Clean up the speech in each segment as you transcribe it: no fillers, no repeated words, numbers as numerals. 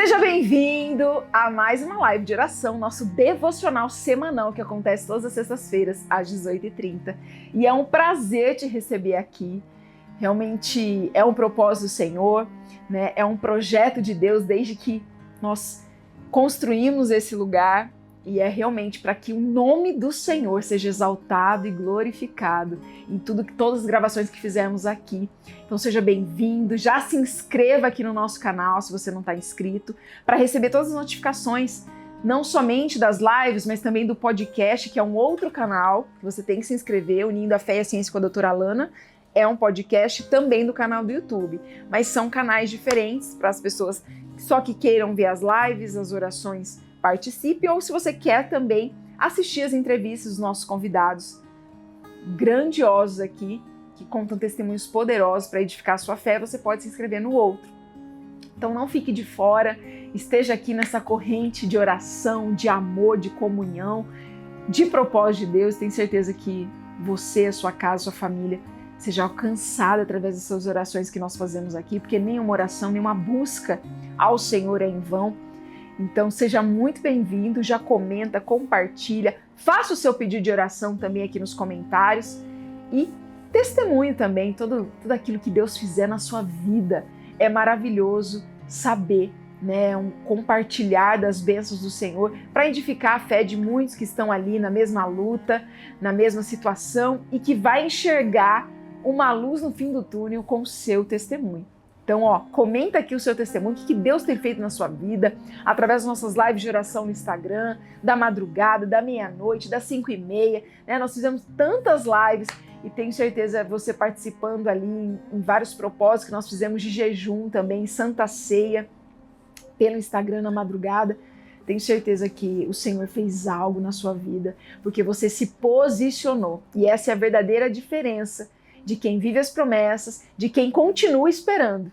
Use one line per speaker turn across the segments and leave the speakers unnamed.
Seja bem-vindo a mais uma live de oração, nosso devocional semanal que acontece todas as sextas-feiras às 18h30. E é um prazer te receber aqui. Realmente é um propósito do Senhor, né? É um projeto de Deus desde que nós construímos esse lugar. E é realmente para que o nome do Senhor seja exaltado e glorificado em todas as gravações que fizemos aqui. Então seja bem-vindo, já se inscreva aqui no nosso canal se você não está inscrito, para receber todas as notificações, não somente das lives, mas também do podcast, que é um outro canal, que você tem que se inscrever, Unindo a Fé e a Ciência com a doutora Alana. É um podcast também do canal do YouTube, mas são canais diferentes para as pessoas só que queiram ver as lives, as orações. Participe, ou se você quer também assistir as entrevistas dos nossos convidados grandiosos aqui, que contam testemunhos poderosos para edificar a sua fé, você pode se inscrever no outro. Então não fique de fora, esteja aqui nessa corrente de oração, de amor, de comunhão, de propósito de Deus. Tenho certeza que você, a sua casa, a sua família seja alcançada através dessas orações que nós fazemos aqui, porque nenhuma oração, nenhuma busca ao Senhor é em vão. Então seja muito bem-vindo, já comenta, compartilha, faça o seu pedido de oração também aqui nos comentários e testemunhe também tudo aquilo que Deus fizer na sua vida. É maravilhoso saber, né, compartilhar das bênçãos do Senhor para edificar a fé de muitos que estão ali na mesma luta, na mesma situação e que vai enxergar uma luz no fim do túnel com o seu testemunho. Então, comenta aqui o seu testemunho, o que Deus tem feito na sua vida, através das nossas lives de oração no Instagram, da madrugada, da meia-noite, das 5h30, né? Nós fizemos tantas lives e tenho certeza você participando ali em vários propósitos que nós fizemos de jejum também, Santa Ceia, pelo Instagram na madrugada. Tenho certeza que o Senhor fez algo na sua vida, porque você se posicionou. E essa é a verdadeira diferença de quem vive as promessas, de quem continua esperando.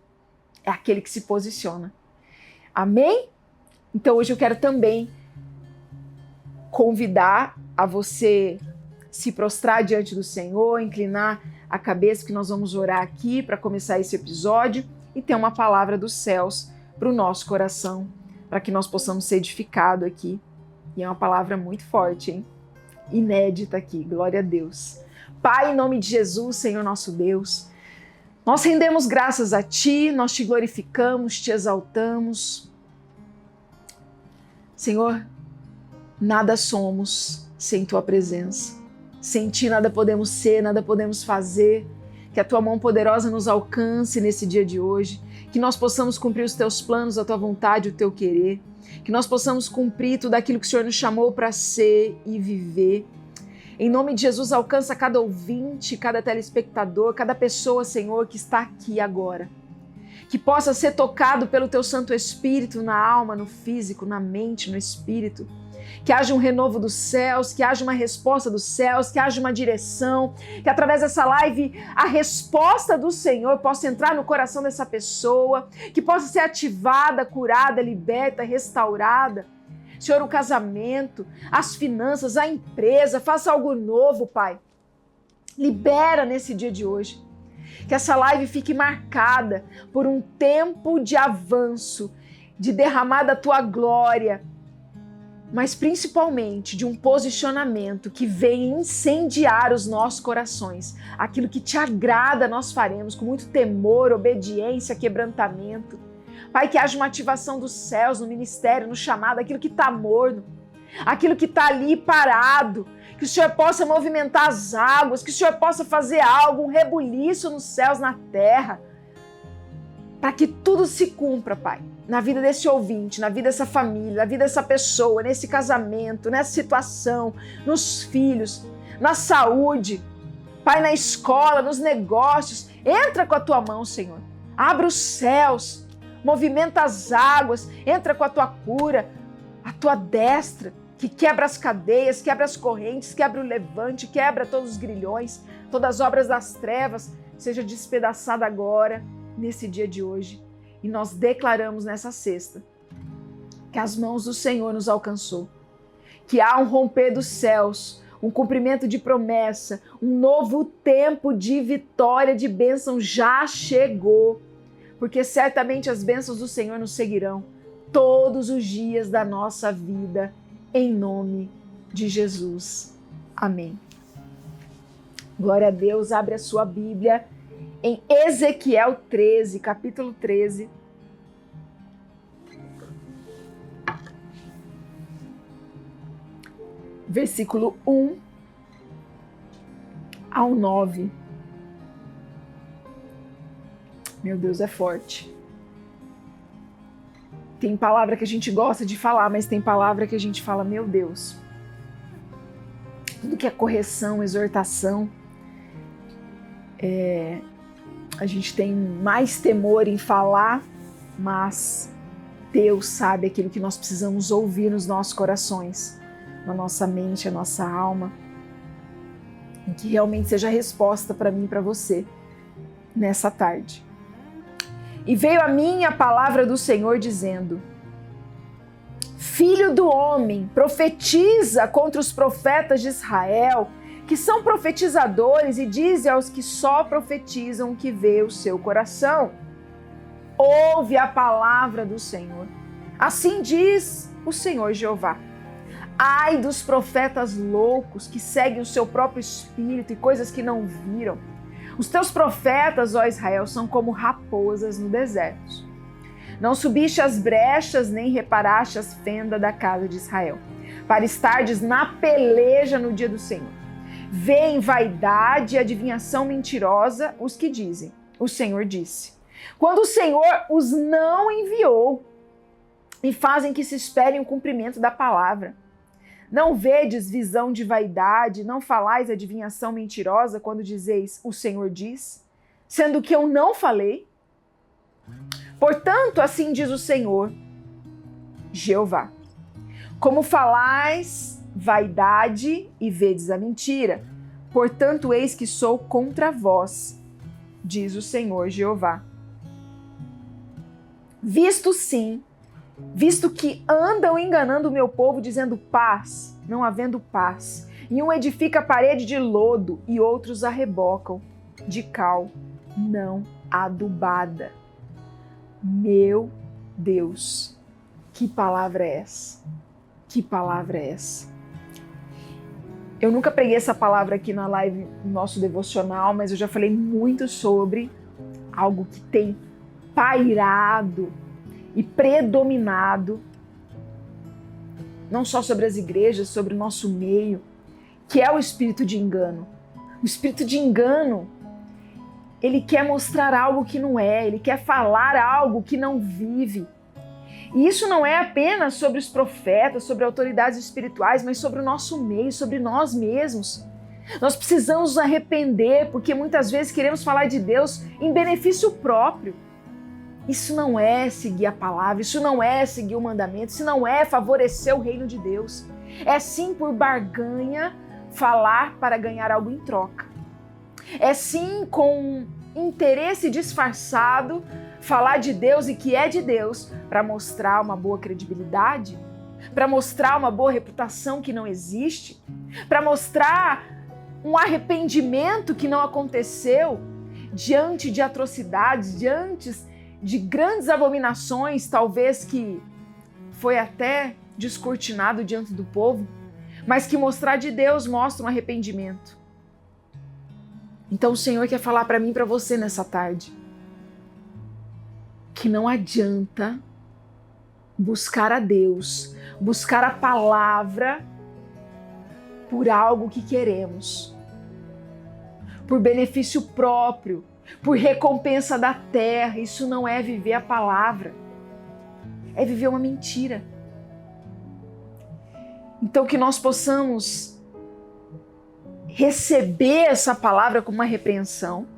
É aquele que se posiciona. Amém? Então hoje eu quero também convidar a você se prostrar diante do Senhor, inclinar a cabeça, que nós vamos orar aqui para começar esse episódio e ter uma palavra dos céus para o nosso coração, para que nós possamos ser edificados aqui. E é uma palavra muito forte, hein? Inédita aqui, glória a Deus. Pai, em nome de Jesus, Senhor nosso Deus, nós rendemos graças a Ti, nós Te glorificamos, Te exaltamos. Senhor, nada somos sem Tua presença. Sem Ti nada podemos ser, nada podemos fazer. Que a Tua mão poderosa nos alcance nesse dia de hoje. Que nós possamos cumprir os Teus planos, a Tua vontade, o Teu querer. Que nós possamos cumprir tudo aquilo que o Senhor nos chamou para ser e viver. Em nome de Jesus, alcança cada ouvinte, cada telespectador, cada pessoa, Senhor, que está aqui agora. Que possa ser tocado pelo Teu Santo Espírito na alma, no físico, na mente, no espírito. Que haja um renovo dos céus, que haja uma resposta dos céus, que haja uma direção, que através dessa live a resposta do Senhor possa entrar no coração dessa pessoa, que possa ser ativada, curada, liberta, restaurada. Senhor, o casamento, as finanças, a empresa, faça algo novo, Pai. Libera nesse dia de hoje. Que essa live fique marcada por um tempo de avanço, de derramar da Tua glória, mas principalmente de um posicionamento que venha incendiar os nossos corações. Aquilo que Te agrada nós faremos com muito temor, obediência, quebrantamento. Pai, que haja uma ativação dos céus no ministério, no chamado, aquilo que está morno, aquilo que está ali parado, que o Senhor possa movimentar as águas, que o Senhor possa fazer algo, um rebuliço nos céus, na terra, para que tudo se cumpra, Pai, na vida desse ouvinte, na vida dessa família, na vida dessa pessoa, nesse casamento, nessa situação, nos filhos, na saúde, Pai, na escola, nos negócios. Entra com a Tua mão, Senhor. Abre os céus. Movimenta as águas, entra com a Tua cura, a Tua destra, que quebra as cadeias, quebra as correntes, quebra o levante, quebra todos os grilhões, todas as obras das trevas, seja despedaçada agora, nesse dia de hoje. E nós declaramos nessa sexta que as mãos do Senhor nos alcançou, que há um romper dos céus, um cumprimento de promessa, um novo tempo de vitória, de bênção já chegou. Porque certamente as bênçãos do Senhor nos seguirão todos os dias da nossa vida, em nome de Jesus. Amém. Glória a Deus. Abre a sua Bíblia em Ezequiel 13, capítulo 13. Versículo 1 ao 9. Meu Deus, é forte. Tem palavra que a gente gosta de falar, mas tem palavra que a gente fala, meu Deus. Tudo que é correção, exortação, a gente tem mais temor em falar, mas Deus sabe aquilo que nós precisamos ouvir nos nossos corações, na nossa mente, a nossa alma, e que realmente seja a resposta para mim e para você nessa tarde. E veio a mim a palavra do Senhor dizendo: Filho do homem, profetiza contra os profetas de Israel, que são profetizadores, e dize aos que só profetizam o que vê o seu coração. Ouve a palavra do Senhor. Assim diz o Senhor Jeová. Ai dos profetas loucos que seguem o seu próprio espírito e coisas que não viram. Os teus profetas, ó Israel, são como raposas no deserto. Não subiste as brechas, nem reparaste as fendas da casa de Israel, para estardes na peleja no dia do Senhor. Vê em vaidade e adivinhação mentirosa os que dizem: o Senhor disse. Quando o Senhor os não enviou, e fazem que se esperem o cumprimento da palavra. Não vedes visão de vaidade, não falais adivinhação mentirosa quando dizeis, o Senhor diz, sendo que eu não falei? Portanto, assim diz o Senhor, Jeová, como falais vaidade e vedes a mentira, portanto, eis que sou contra vós, diz o Senhor Jeová. Visto que andam enganando o meu povo, dizendo paz, não havendo paz, e um edifica a parede de lodo, e outros a rebocam de cal não adubada. Meu Deus, que palavra é essa? Que palavra é essa? Eu nunca preguei essa palavra aqui na live, no nosso devocional, mas eu já falei muito sobre algo que tem pairado e predominado, não só sobre as igrejas, sobre o nosso meio, que é o espírito de engano. O espírito de engano, ele quer mostrar algo que não é, ele quer falar algo que não vive. E isso não é apenas sobre os profetas, sobre autoridades espirituais, mas sobre o nosso meio, sobre nós mesmos. Nós precisamos nos arrepender, porque muitas vezes queremos falar de Deus em benefício próprio. Isso não é seguir a palavra, isso não é seguir o mandamento, isso não é favorecer o reino de Deus. É sim por barganha falar para ganhar algo em troca. É sim com interesse disfarçado falar de Deus e que é de Deus para mostrar uma boa credibilidade, para mostrar uma boa reputação que não existe, para mostrar um arrependimento que não aconteceu diante de atrocidades, diante de grandes abominações, talvez que foi até descortinado diante do povo, mas que mostrar de Deus mostra um arrependimento. Então o Senhor quer falar para mim e para você nessa tarde que não adianta buscar a Deus, buscar a palavra por algo que queremos, por benefício próprio, por recompensa da terra. Isso não é viver a palavra, é viver uma mentira. Então que nós possamos receber essa palavra como uma repreensão,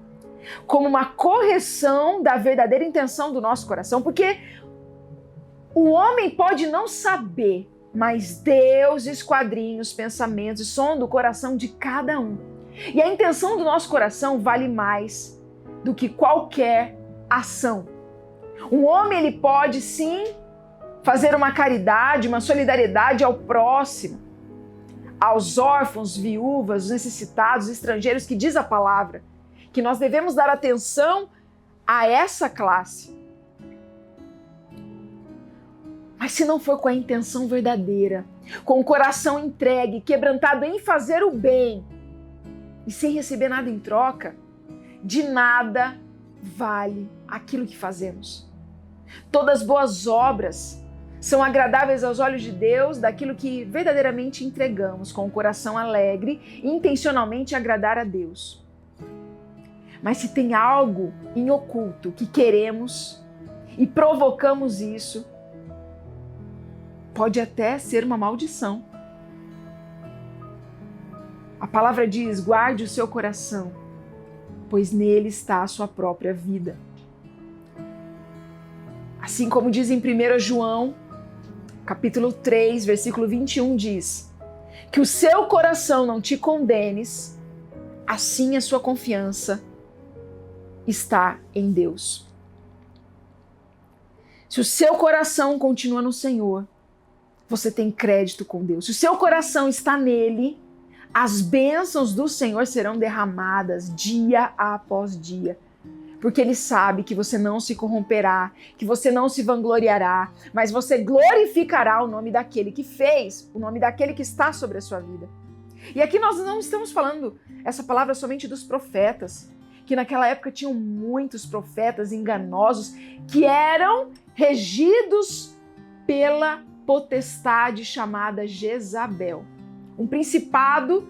como uma correção da verdadeira intenção do nosso coração, porque o homem pode não saber, mas Deus esquadrinha os pensamentos e sonda o coração de cada um. E a intenção do nosso coração vale mais do que qualquer ação. Um homem, ele pode sim fazer uma caridade, uma solidariedade ao próximo, aos órfãos, viúvas, os necessitados, os estrangeiros, que diz a palavra que nós devemos dar atenção a essa classe. Mas se não for com a intenção verdadeira, com o coração entregue, quebrantado em fazer o bem e sem receber nada em troca, de nada vale aquilo que fazemos. Todas as boas obras são agradáveis aos olhos de Deus daquilo que verdadeiramente entregamos com o coração alegre e intencionalmente agradar a Deus. Mas se tem algo em oculto que queremos e provocamos isso, pode até ser uma maldição. A palavra diz: guarde o seu coração, pois nele está a sua própria vida. Assim como diz em 1 João, capítulo 3, versículo 21, diz: que o seu coração não te condenes, assim a sua confiança está em Deus. Se o seu coração continua no Senhor, você tem crédito com Deus. Se o seu coração está nele, as bênçãos do Senhor serão derramadas dia após dia. Porque Ele sabe que você não se corromperá, que você não se vangloriará, mas você glorificará o nome daquele que fez, o nome daquele que está sobre a sua vida. E aqui nós não estamos falando essa palavra somente dos profetas, que naquela época tinham muitos profetas enganosos que eram regidos pela potestade chamada Jezabel. Um principado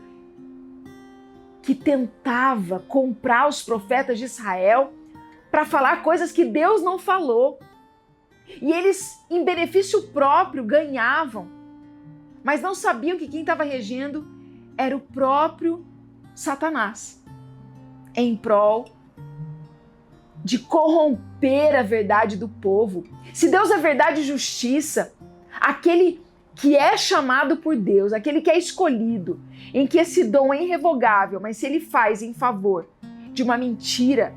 que tentava comprar os profetas de Israel para falar coisas que Deus não falou. E eles, em benefício próprio, ganhavam, mas não sabiam que quem estava regendo era o próprio Satanás, em prol de corromper a verdade do povo. Se Deus é verdade e justiça, aquele que é chamado por Deus, aquele que é escolhido, em que esse dom é irrevogável, mas se ele faz em favor de uma mentira,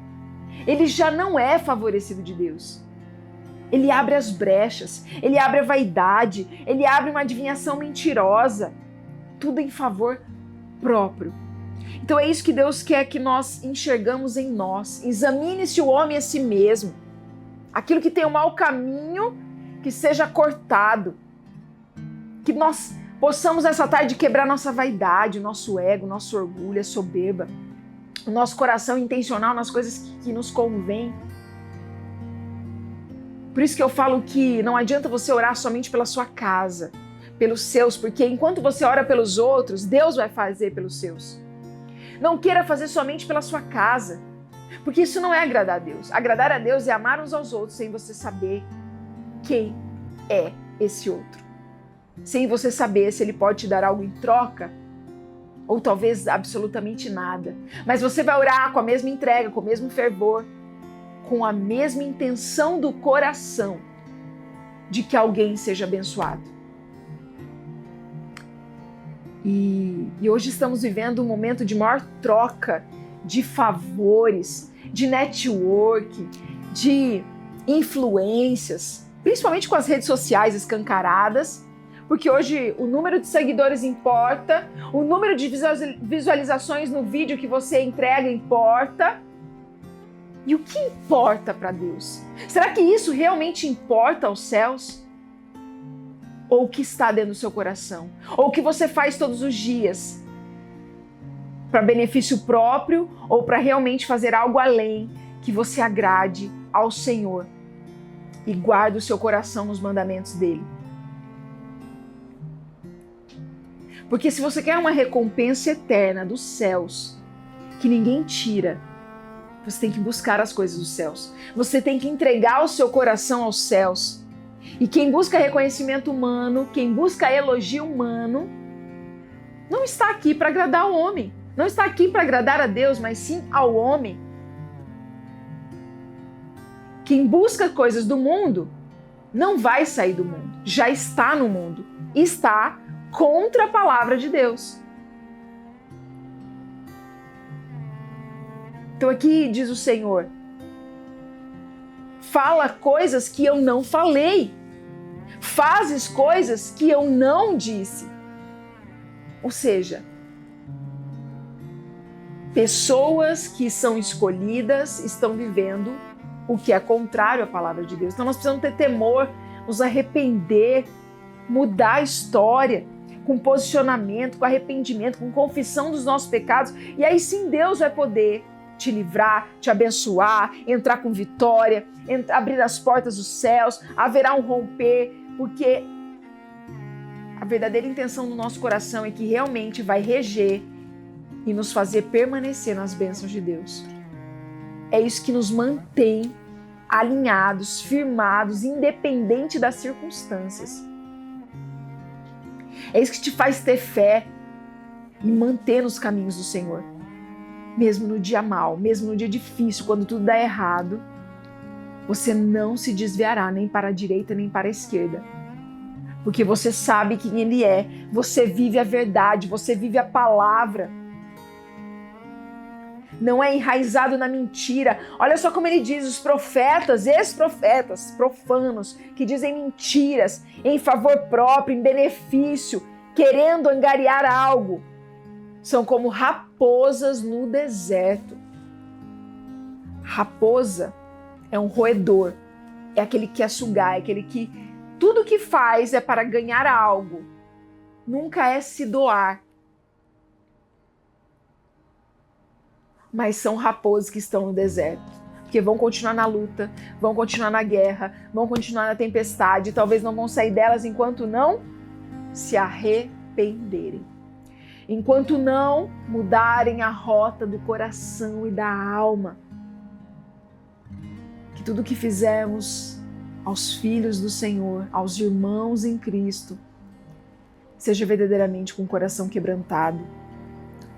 ele já não é favorecido de Deus. Ele abre as brechas, ele abre a vaidade, ele abre uma adivinhação mentirosa, tudo em favor próprio. Então é isso que Deus quer que nós enxergamos em nós. Examine-se o homem a si mesmo. Aquilo que tem um mau caminho, que seja cortado. Que nós possamos essa tarde quebrar nossa vaidade, o nosso ego, o nosso orgulho, a soberba, o nosso coração intencional nas coisas que nos convêm. Por isso que eu falo que não adianta você orar somente pela sua casa, pelos seus, porque enquanto você ora pelos outros, Deus vai fazer pelos seus. Não queira fazer somente pela sua casa, porque isso não é agradar a Deus. Agradar a Deus é amar uns aos outros sem você saber quem é esse outro. Sem você saber se ele pode te dar algo em troca, ou talvez absolutamente nada. Mas você vai orar com a mesma entrega, com o mesmo fervor, com a mesma intenção do coração de que alguém seja abençoado. E hoje estamos vivendo um momento de maior troca de favores, de network, de influências, principalmente com as redes sociais escancaradas, porque hoje o número de seguidores importa, o número de visualizações no vídeo que você entrega importa. E o que importa para Deus? Será que isso realmente importa aos céus? Ou o que está dentro do seu coração? Ou o que você faz todos os dias? Para benefício próprio ou para realmente fazer algo além que você agrade ao Senhor e guarde o seu coração nos mandamentos dele? Porque se você quer uma recompensa eterna dos céus, que ninguém tira, você tem que buscar as coisas dos céus. Você tem que entregar o seu coração aos céus. E quem busca reconhecimento humano, quem busca elogio humano, não está aqui para agradar o homem. Não está aqui para agradar a Deus, mas sim ao homem. Quem busca coisas do mundo não vai sair do mundo. Já está no mundo. Está contra a palavra de Deus. Então aqui diz o Senhor: fala coisas que eu não falei. Fazes coisas que eu não disse. Ou seja, pessoas que são escolhidas estão vivendo o que é contrário à palavra de Deus. Então nós precisamos ter temor nos arrepender, mudar a história, com posicionamento, com arrependimento, com confissão dos nossos pecados. E aí sim Deus vai poder te livrar, te abençoar, entrar com vitória, abrir as portas dos céus, haverá um romper, porque a verdadeira intenção do nosso coração é que realmente vai reger e nos fazer permanecer nas bênçãos de Deus. É isso que nos mantém alinhados, firmados, independente das circunstâncias. É isso que te faz ter fé e manter nos caminhos do Senhor. Mesmo no dia mau, mesmo no dia difícil, quando tudo dá errado, você não se desviará nem para a direita nem para a esquerda. Porque você sabe quem Ele é, você vive a verdade, você vive a palavra. Não é enraizado na mentira. Olha só como ele diz, os profetas, ex-profetas, profanos, que dizem mentiras em favor próprio, em benefício, querendo angariar algo, são como raposas no deserto. Raposa é um roedor, é aquele que quer sugar, é aquele que tudo que faz é para ganhar algo, nunca é se doar. Mas são raposas que estão no deserto, porque vão continuar na luta, vão continuar na guerra, vão continuar na tempestade, talvez não vão sair delas enquanto não se arrependerem, enquanto não mudarem a rota do coração e da alma. Que tudo que fizermos aos filhos do Senhor, aos irmãos em Cristo, seja verdadeiramente com o coração quebrantado,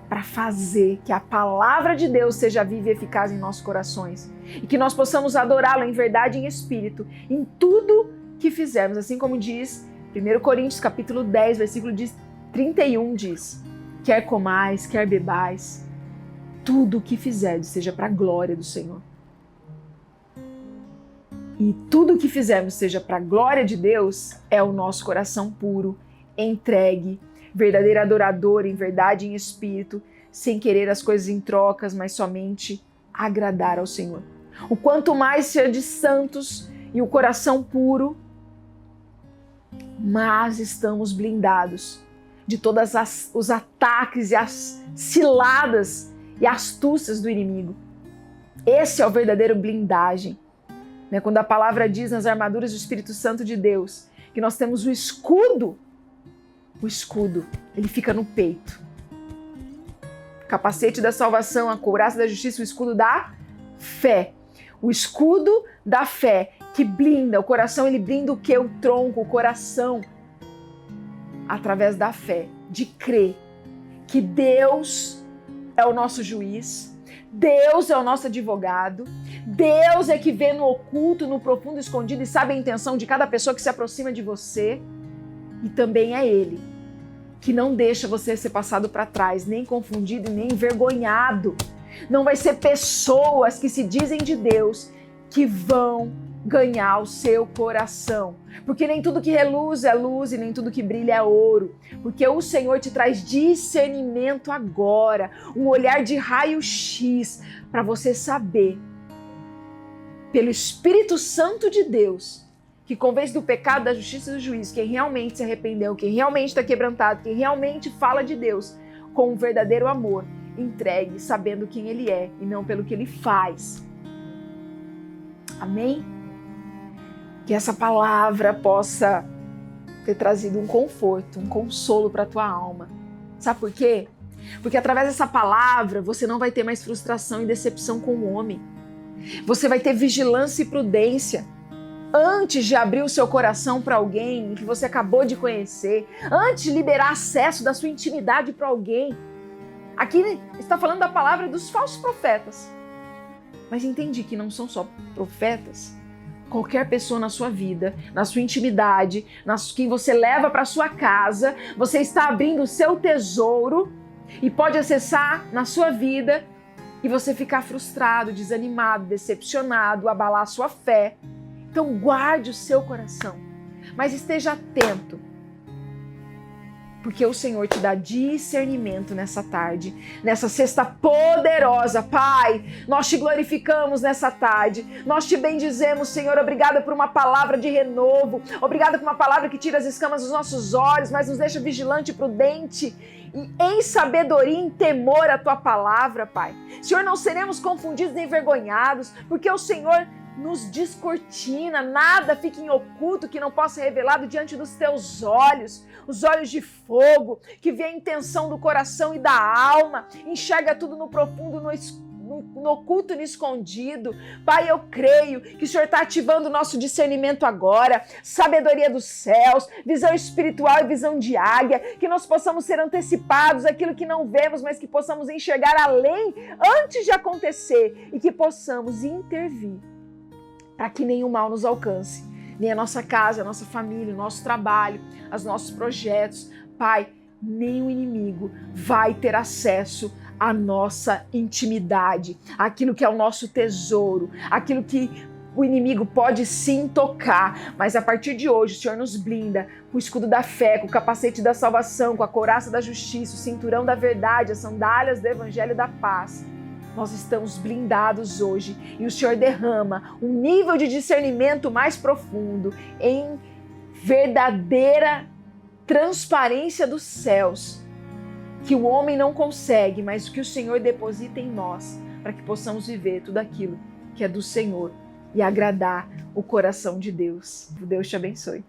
para fazer que a palavra de Deus seja viva e eficaz em nossos corações e que nós possamos adorá-lo em verdade e em espírito em tudo que fizermos, assim como diz 1 Coríntios capítulo 10, versículo 31 diz: quer comais, quer bebais, tudo o que fizerdes seja para a glória do Senhor. E tudo o que fizermos seja para a glória de Deus é o nosso coração puro, entregue, verdadeiro adorador em verdade e em espírito, sem querer as coisas em trocas, mas somente agradar ao Senhor. O quanto mais ser de santos e o coração puro, mais estamos blindados de todos os ataques e as ciladas e astúcias do inimigo. Esse é o verdadeiro blindagem. Quando a palavra diz nas armaduras do Espírito Santo de Deus que nós temos o escudo, ele fica no peito. Capacete da salvação, a couraça da justiça, o escudo da fé. O escudo da fé que blinda o coração, ele blinda o quê? O tronco, o coração. Através da fé, de crer que Deus é o nosso juiz, Deus é o nosso advogado, Deus é que vê no oculto, no profundo, escondido e sabe a intenção de cada pessoa que se aproxima de você. E também é Ele que não deixa você ser passado para trás, nem confundido, nem envergonhado. Não vai ser pessoas que se dizem de Deus que vão ganhar o seu coração. Porque nem tudo que reluz é luz e nem tudo que brilha é ouro. Porque o Senhor te traz discernimento agora, um olhar de raio-x para você saber, pelo Espírito Santo de Deus, que convence do pecado, da justiça e do juízo, quem realmente se arrependeu, quem realmente está quebrantado, quem realmente fala de Deus com um verdadeiro amor, entregue, sabendo quem Ele é e não pelo que Ele faz. Amém? Que essa palavra possa ter trazido um conforto, um consolo para a tua alma. Sabe por quê? Porque através dessa palavra você não vai ter mais frustração e decepção com o homem. Você vai ter vigilância e prudência. Antes de abrir o seu coração para alguém que você acabou de conhecer, antes de liberar acesso da sua intimidade para alguém. Aqui está falando da palavra dos falsos profetas. Mas entende que não são só profetas. Qualquer pessoa na sua vida, na sua intimidade, quem você leva para sua casa, você está abrindo o seu tesouro e pode acessar na sua vida e você ficar frustrado, desanimado, decepcionado, abalar a sua fé. Então guarde o seu coração, mas esteja atento, porque o Senhor te dá discernimento nessa tarde, nessa sexta poderosa. Pai, nós te glorificamos nessa tarde, nós te bendizemos, Senhor. Obrigada por uma palavra de renovo, obrigada por uma palavra que tira as escamas dos nossos olhos, mas nos deixa vigilante e prudente, e em sabedoria e em temor à tua palavra, Pai. Senhor, não seremos confundidos nem envergonhados, porque o Senhor nos descortina, nada fica em oculto que não possa ser revelado diante dos teus olhos, os olhos de fogo, que vê a intenção do coração e da alma, enxerga tudo no profundo, no oculto e no escondido. Pai, eu creio que o Senhor está ativando o nosso discernimento agora, sabedoria dos céus, visão espiritual e visão de águia, que nós possamos ser antecipados àquilo que não vemos, mas que possamos enxergar além, antes de acontecer, e que possamos intervir para que nenhum mal nos alcance, nem a nossa casa, a nossa família, o nosso trabalho, os nossos projetos. Pai, nenhum inimigo vai ter acesso à nossa intimidade, aquilo que é o nosso tesouro, aquilo que o inimigo pode sim tocar, mas a partir de hoje o Senhor nos blinda com o escudo da fé, com o capacete da salvação, com a couraça da justiça, o cinturão da verdade, as sandálias do evangelho da paz. Nós estamos blindados hoje e o Senhor derrama um nível de discernimento mais profundo em verdadeira transparência dos céus, que o homem não consegue, mas que o Senhor deposita em nós, para que possamos viver tudo aquilo que é do Senhor e agradar o coração de Deus. Deus te abençoe.